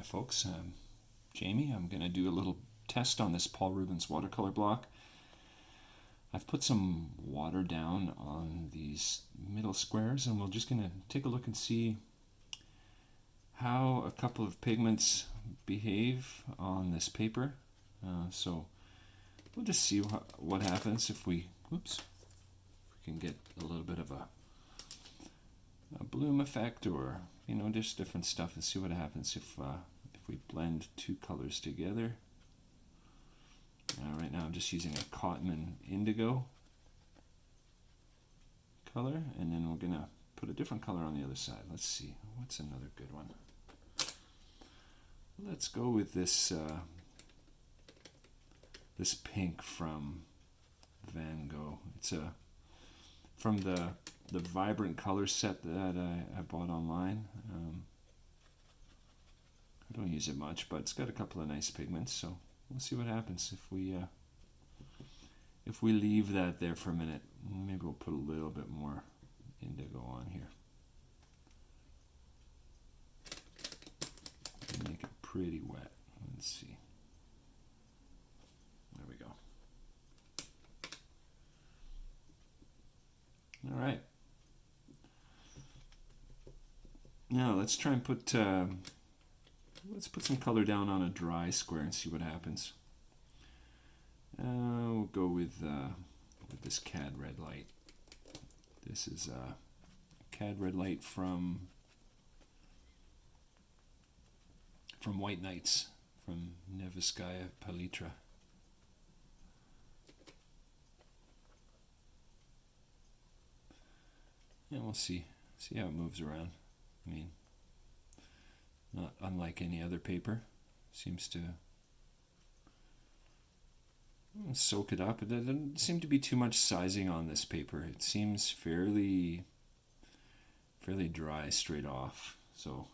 folks. I'm Jamie. I'm going to do a little test on this Paul Rubens watercolor block. I've put some water down on these middle squares, and we're just going to take a look and see how a couple of pigments behave on this paper. So we'll just see what happens if we can get a little bit of a bloom effect, or just different stuff, and see what happens if we blend two colors together. Right now I'm just using a cotton indigo color, and then we're gonna put a different color on the other side. Let's see, what's another good one? Let's go with this this pink from Van Gogh. It's from the vibrant color set that I bought online. I don't use it much, but it's got a couple of nice pigments, so we'll see what happens if we leave that there for a minute. Maybe we'll put a little bit more indigo on here. Make it pretty wet. Let's see. There we go. All right. Now let's try and put some color down on a dry square and see what happens. We'll go with this Cad Red Light. This is Cad Red Light from White Nights, from Neviskaya Palitra. Yeah, we'll see how it moves around. I mean, not unlike any other paper. Seems to soak it up. It doesn't seem to be too much sizing on this paper. It seems fairly dry straight off. So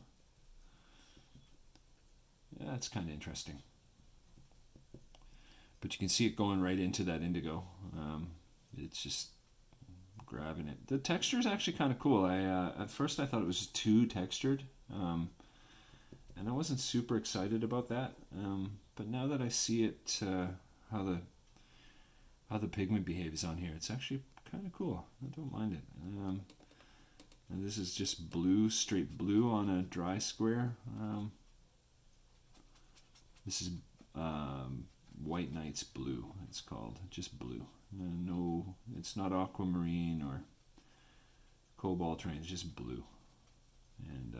yeah, it's kind of interesting. But you can see it going right into that indigo. It's just grabbing it. The texture is actually kind of cool. At first I thought it was too textured, and I wasn't super excited about that. But now that I see it, how the pigment behaves on here, it's actually kind of cool. I don't mind it. And this is just blue, straight blue on a dry square. This is White Nights Blue, it's called, just blue. No, it's not aquamarine or cobalt or anything, it's just blue. And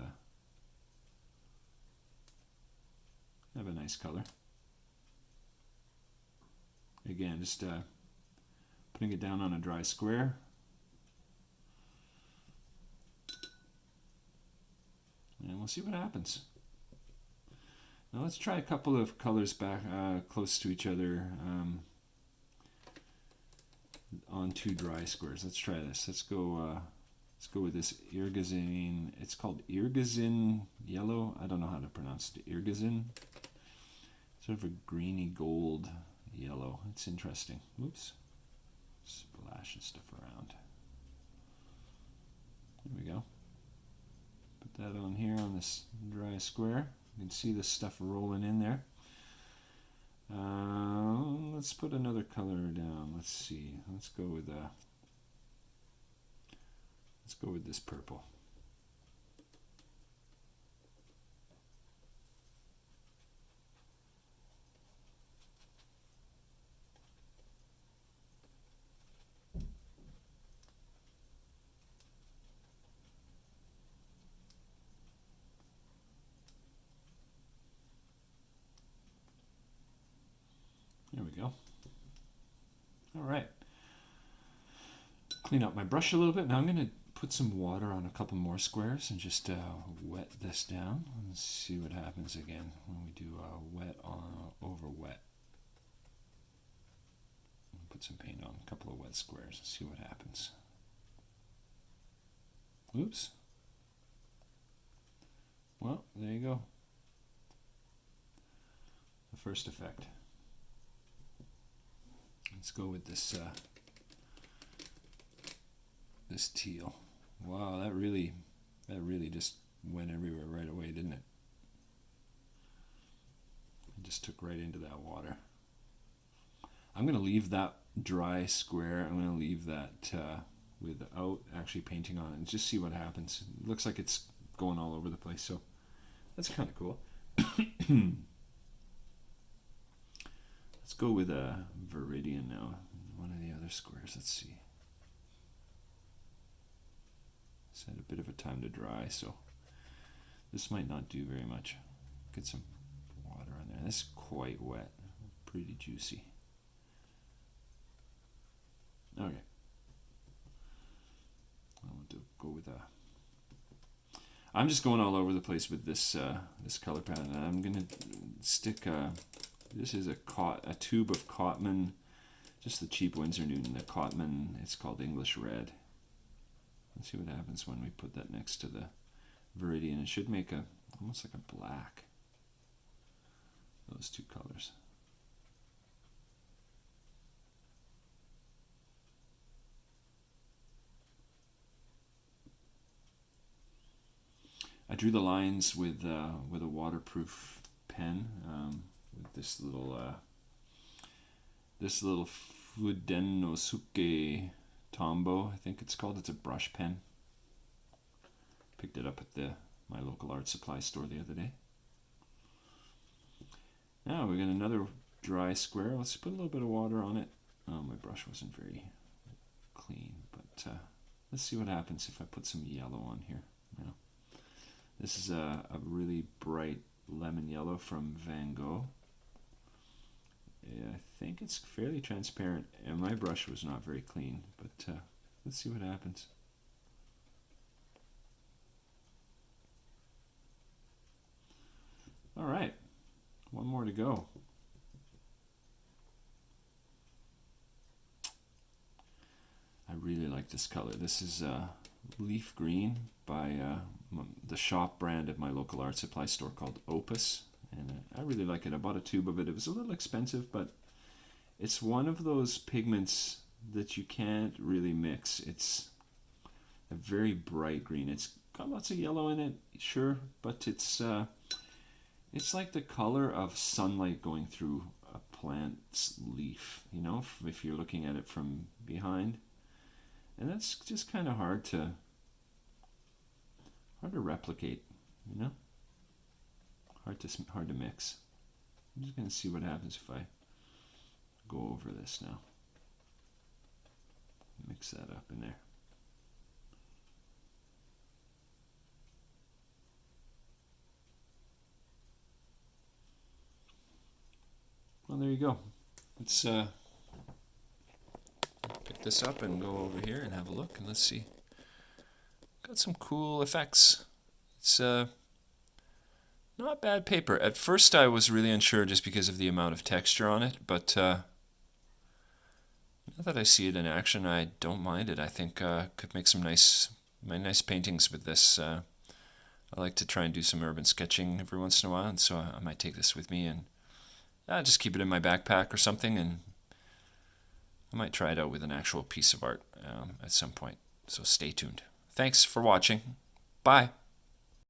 have a nice color. Again, just putting it down on a dry square. And we'll see what happens. Now let's try a couple of colors back close to each other on two dry squares. Let's try this. Let's go with this Irgazine. It's called Irgazine yellow. I don't know how to pronounce it. Irgazine. Sort of a greeny gold yellow. It's interesting. Oops. Splashing stuff around. There we go. Put that on here on this dry square. You can see the stuff rolling in there. Let's put another color down. Let's see. Let's go with this purple. There we go. All right. Clean up my brush a little bit. Now I'm going to put some water on a couple more squares and just wet this down and see what happens again when we do wet on over wet. Put some paint on a couple of wet squares and see what happens. Oops. Well, there you go. The first effect. Let's go with this this teal. Wow, that really just went everywhere right away, didn't it? just took right into that water. I'm going to leave that dry square. I'm going to leave that without actually painting on it and just see what happens. It looks like it's going all over the place, so that's kind of cool. Let's go with a Viridian now. One of the other squares. Let's see. It's had a bit of a time to dry, so this might not do very much. Get some water on there. This is quite wet. Pretty juicy. Okay. I want to go with a... I'm just going all over the place with this this color palette. I'm going to stick this is a tube of Cotman, just the cheap Winsor Newton, the Cotman, it's called English Red. Let's see what happens when we put that next to the Viridian. It should make almost like a black, those two colors. I drew the lines with a waterproof pen, with this little Fudenosuke Tombow, I think it's called. It's a brush pen. Picked it up at my local art supply store the other day. Now we got another dry square. Let's put a little bit of water on it. Oh, my brush wasn't very clean, but let's see what happens if I put some yellow on here. Now, this is a really bright lemon yellow from Van Gogh. I think it's fairly transparent, and my brush was not very clean, but let's see what happens. All right, one more to go. I really like this color. This is Leaf Green by the shop brand at my local art supply store called Opus, and I really like it. I bought a tube of it. It was a little expensive, but it's one of those pigments that you can't really mix. It's a very bright green. It's got lots of yellow in it, sure, but it's like the color of sunlight going through a plant's leaf, you know, if you're looking at it from behind. And that's just kind of hard to replicate, you know? Hard to mix. I'm just going to see what happens if I go over this now. Mix that up in there. Well, there you go. Let's pick this up and go over here and have a look, and let's see. Got some cool effects. It's not bad paper. At first I was really unsure just because of the amount of texture on it, but now that I see it in action, I don't mind it. I think I could make some nice paintings with this. I like to try and do some urban sketching every once in a while, and so I might take this with me and just keep it in my backpack or something, and I might try it out with an actual piece of art at some point. So stay tuned. Thanks for watching. Bye.